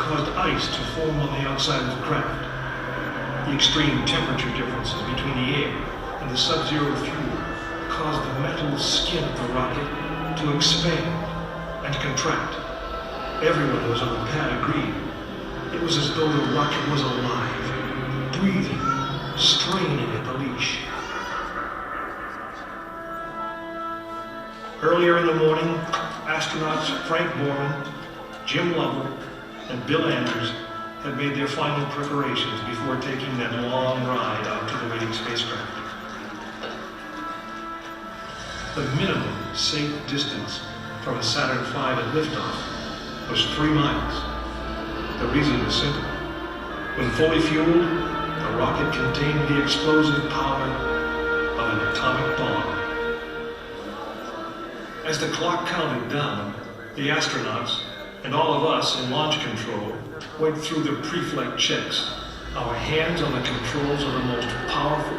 caused ice to form on the outside of the craft. The extreme temperature differences between the air and the sub-zero fuel caused the metal skin of the rocket to expand and contract. Everyone who was on the pad agreed. It was as though the rocket was alive, breathing, straining at the leash. Earlier in the morning, astronauts Frank Borman, Jim Lovell, and Bill Anders had made their final preparations before taking that long ride out to the waiting spacecraft. The minimum safe distance from a Saturn V at liftoff was 3 miles. The reason was simple. When fully fueled, the rocket contained the explosive power of an atomic bomb. As the clock counted down, the astronauts and all of us in launch control went through the pre-flight checks, our hands on the controls of the most powerful,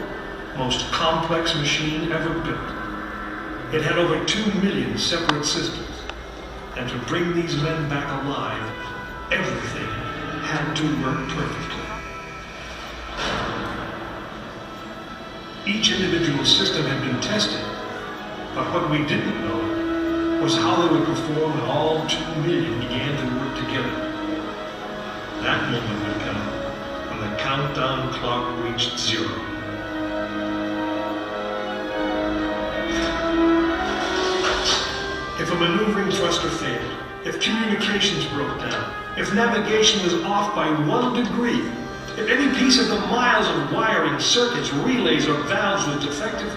most complex machine ever built. It had over 2 million separate systems, and to bring these men back alive, everything had to work perfectly. Each individual system had been tested, but what we didn't know was how they would perform when all 2 million began to work together. That moment would come when the countdown clock reached 0. If a maneuvering thruster failed, if communications broke down, if navigation was off by 1 degree, if any piece of the miles of wiring, circuits, relays, or valves was defective,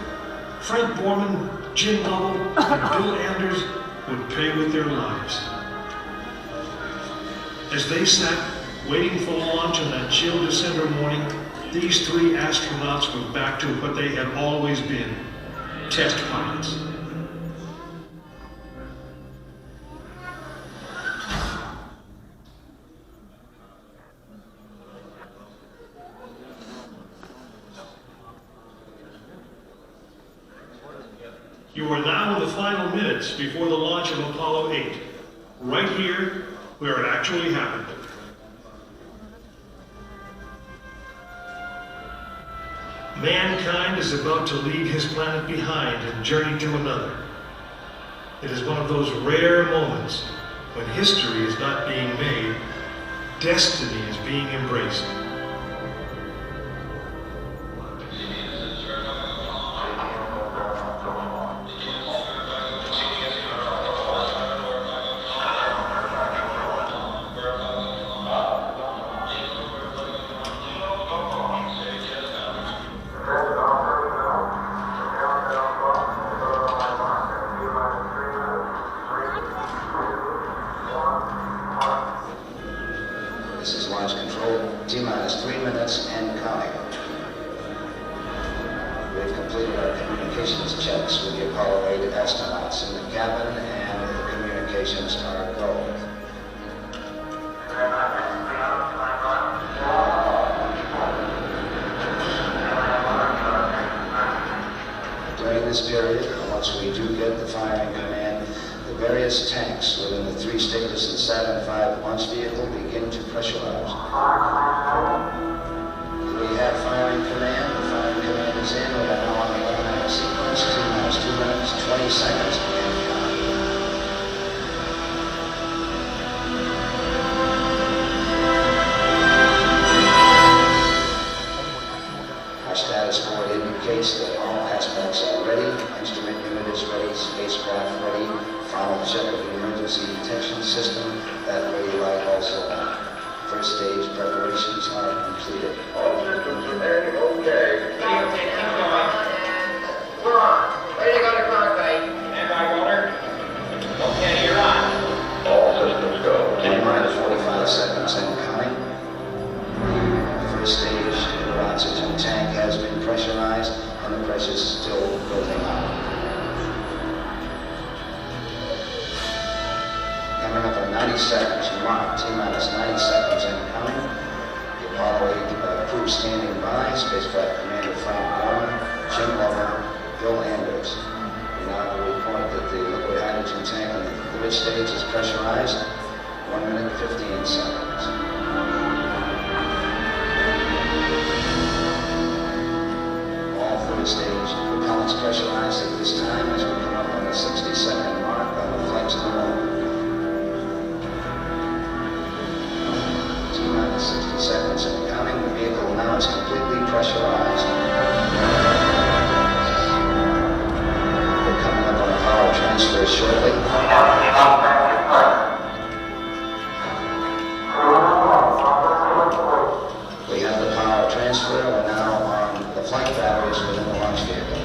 Frank Borman, Jim Lovell, and Bill Anders would pay with their lives. As they sat waiting for launch on that chill December morning, these 3 astronauts were back to what they had always been, test pilots. You are now in the final minutes before the launch of Apollo 8, right here where it actually happened. Mankind is about to leave his planet behind and journey to another. It is one of those rare moments when history is not being made, destiny is being embraced. This is launch control, T-minus 3 minutes and counting. We've completed our communications checks with the Apollo 8 astronauts in the cabin, and the communications are go. During this period, once we do get the firing command, the various tanks within the 3 stages of the Saturn V launch vehicle begin to pressurize. We have firing command. The firing command is in. We are now on the 11-minute sequence. T-minus 2 minutes, 20 seconds, and counting. Our status board indicates that all aspects are ready. Instrument unit is ready. Spacecraft ready. Final check of the emergency detection system. That ready light also on. First stage preparations are completed. All systems remain okay. We're on. Ready to go to cockpit. Standby, Walter. Okay, you're on. All systems go. T-minus 45 seconds and counting. The first stage of the oxygen tank has been pressurized, and the pressure is still building up. Coming up in 90 seconds, mark T-minus 90 seconds and counting. The Apollo 8 crew standing by, spacecraft commander Frank Borman, Jim Lovell, Bill Anders. We now report that the liquid hydrogen tank in the third stage is pressurized. 1 minute 15 seconds. 60 seconds and counting. The vehicle now is completely pressurized. We're coming up on a power transfer shortly. We have the power transfer. We're now on the flight batteries within the launch vehicle.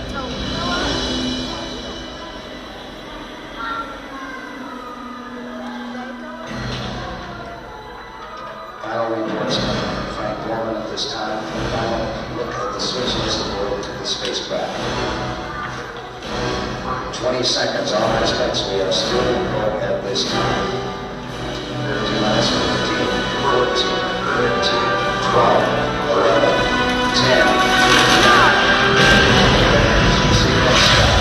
Final reports from Frank Borman at this time. Final look at the switches aboard the spacecraft. 20 seconds, all aspects. We are still in port at this time. 13 minutes, 15, 14, 13, 12, 11, 10, 9. See that start.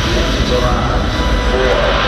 The engines are on. 4.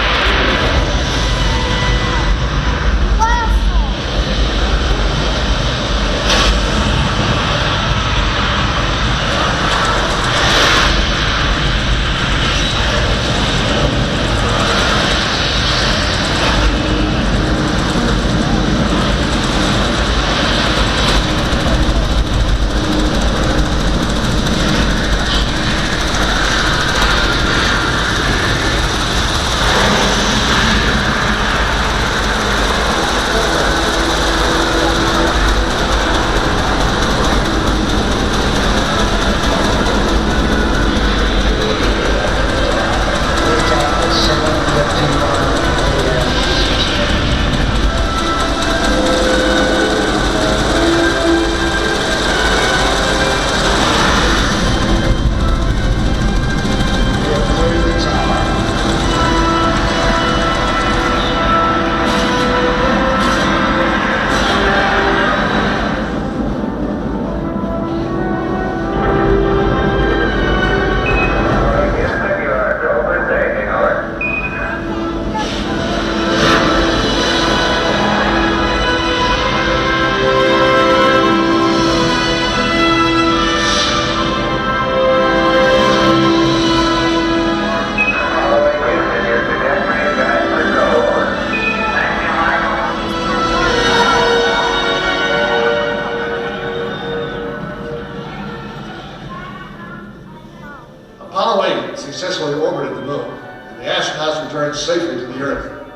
Apollo 8 successfully orbited the moon, and the astronauts returned safely to the Earth.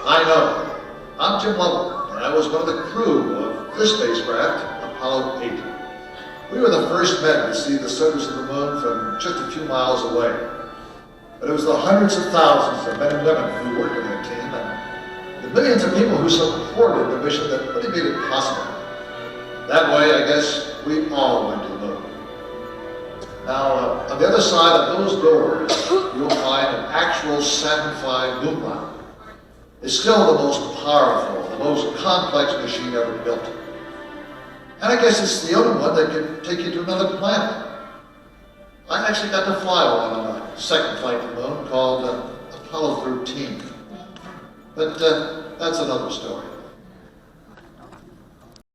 I know. I'm Jim Lovell, and I was one of the crew of this spacecraft, Apollo 8. We were the first men to see the surface of the moon from just a few miles away. But it was the hundreds of thousands of men and women who worked on that team, and the millions of people who supported the mission that really made it possible. That way, I guess, we all went to the moon. Now, on the other side of those doors, you'll find an actual Saturn V moon rocket. It's still the most powerful, the most complex machine ever built. And I guess it's the only one that can take you to another planet. I actually got to fly one on a second flight to the moon called Apollo 13. But that's another story.